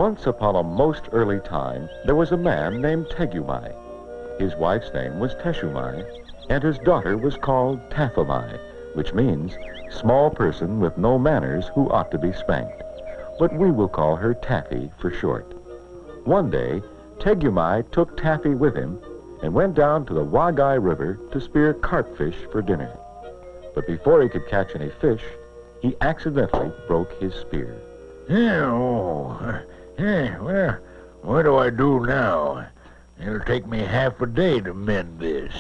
Once upon a most early time, there was a man named Tegumai. His wife's name was Teshumai, and his daughter was called Taffy, which means small person with no manners who ought to be spanked. But we will call her Taffy for short. One day, Tegumai took Taffy with him and went down to the Wagai River to spear carpfish for dinner. But before he could catch any fish, he accidentally broke his spear. Well, what do I do now? It'll take me half a day to mend this.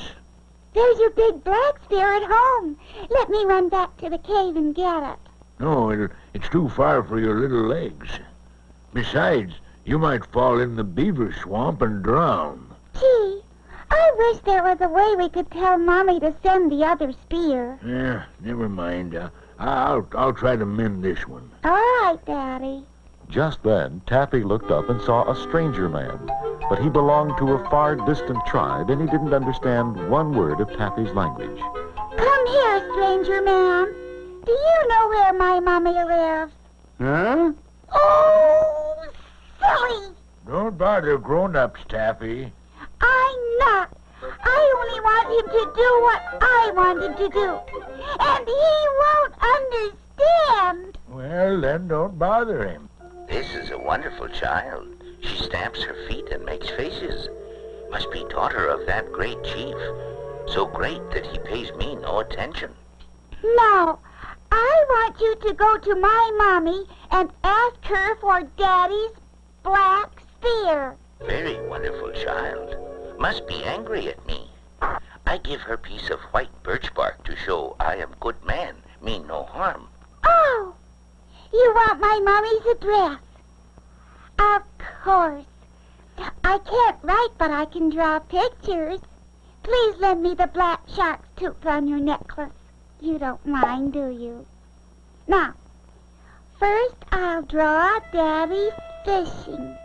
There's your big black spear at home. Let me run back to the cave and get it. No, it's too far for your little legs. Besides, you might fall in the beaver swamp and drown. Gee, I wish there was a way we could tell Mommy to send the other spear. Yeah, never mind. I'll try to mend this one. All right, Daddy. Just then, Taffy looked up and saw a stranger man, but he belonged to a far distant tribe, and he didn't understand one word of Taffy's language. Come here, stranger man. Do you know where my Mommy lives? Huh? Oh, silly! Don't bother grown-ups, Taffy. I'm not. I only want him to do what I want him to do. And he won't understand. Well, then don't bother him. This is a wonderful child. She stamps her feet and makes faces. Must be daughter of that great chief. So great that he pays me no attention. No, I want you to go to my Mommy and ask her for Daddy's black spear. Very wonderful child. Must be angry at me. I give her piece of white birch bark to show I am good man, mean no harm. Oh, you want my Mommy's address? Of course. I can't write, but I can draw pictures. Please lend me the black shark's tooth on your necklace. You don't mind, do you? Now, first I'll draw Daddy fishing.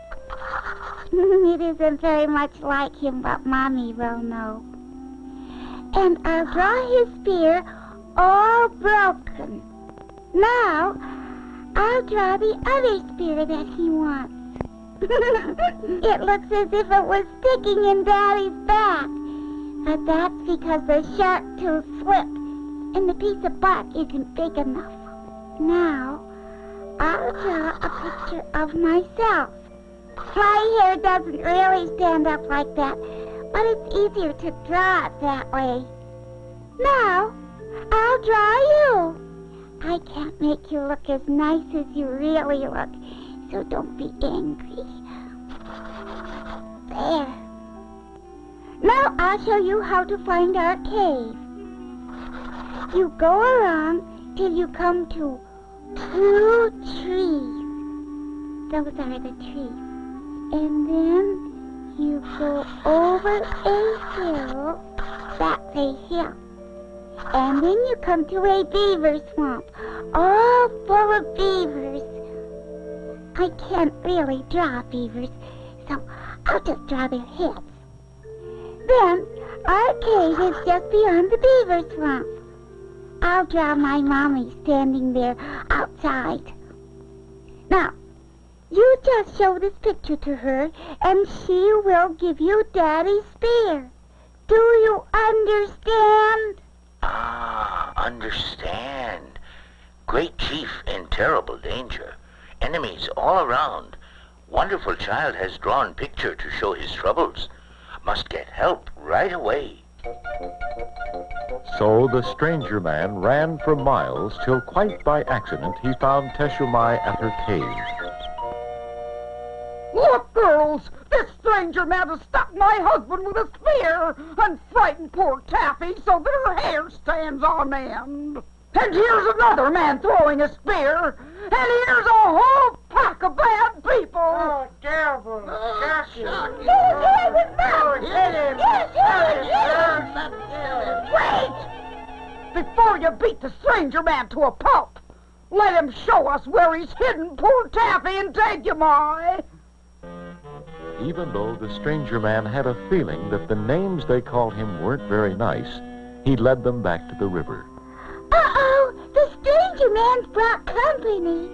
It isn't very much like him, but Mommy will know. And I'll draw his spear all broken. Now, I'll draw the other spear that he wants. It looks as if it was sticking in Daddy's back. But that's because the shark tooth slipped and the piece of bark isn't big enough. Now, I'll draw a picture of myself. My hair doesn't really stand up like that, but it's easier to draw it that way. Now, I'll draw you. I can't make you look as nice as you really look, so don't be angry. There. Now I'll show you how to find our cave. You go around till you come to 2 trees. Those are the trees. And then you go over a hill. That's a hill. And then you come to a beaver swamp, all full of beavers. I can't really draw beavers, so I'll just draw their heads. Then our cave is just beyond the beaver swamp. I'll draw my Mommy standing there outside. Now, you just show this picture to her, and she will give you Daddy's spear. Do you understand? Ah, understand. Great chief in terrible danger. Enemies all around. Wonderful child has drawn picture to show his troubles. Must get help right away. So the stranger man ran for miles till quite by accident he found Teshumai at her cave. Look, girls, this stranger man has stuck my husband with a spear and frightened poor Taffy so that her hair stands on end. And here's another man throwing a spear, and here's a whole pack of bad people. Oh, devil! Jackie! Wait! Before you beat the stranger man to a pulp, let him show us where he's hidden poor Taffy and Tegumai. Even though the stranger man had a feeling that the names they called him weren't very nice, he led them back to the river. Uh-oh, the stranger man's brought company.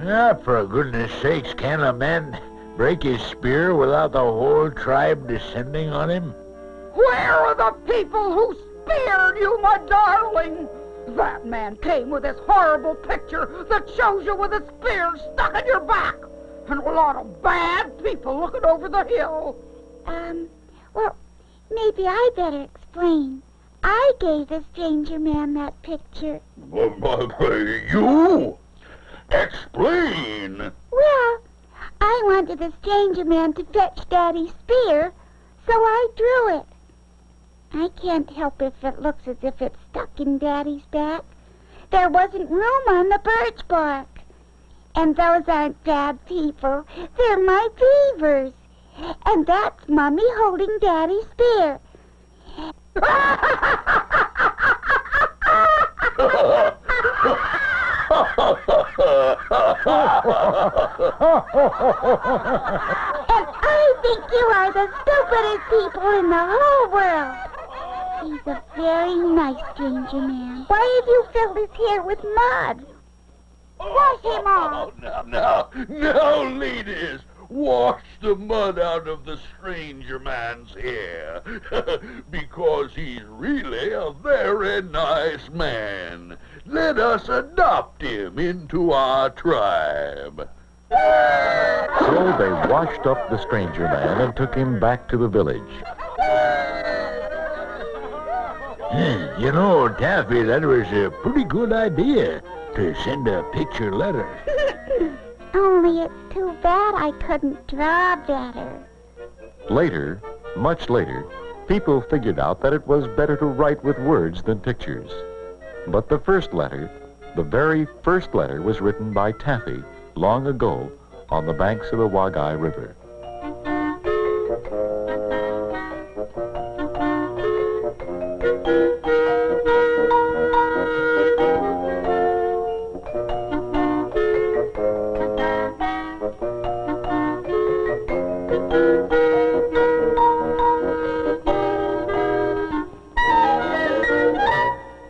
Ah, for goodness sakes, can a man break his spear without the whole tribe descending on him? Where are the people who speared you, my darling? That man came with this horrible picture that shows you with a spear stuck in your back, and a lot of bad people looking over the hill. Well, maybe I better explain. I gave the stranger man that picture. You? Explain. Well, I wanted the stranger man to fetch Daddy's spear, so I drew it. I can't help if it looks as if it's stuck in Daddy's back. There wasn't room on the birch bark. And those aren't bad people. They're my beavers. And that's Mummy holding Daddy's spear. And I think you are the stupidest people in the whole world. He's a very nice stranger man. Why have you filled his hair with mud? Wash him off. Now, ladies, wash the mud out of the stranger man's hair, because he's really a very nice man. Let us adopt him into our tribe. So they washed up the stranger man and took him back to the village. You know, Taffy, that was a pretty good idea, to send a picture letter. Only it's too bad I couldn't draw better. Later, much later, people figured out that it was better to write with words than pictures. But the first letter, the very first letter, was written by Taffy long ago on the banks of the Wagai River.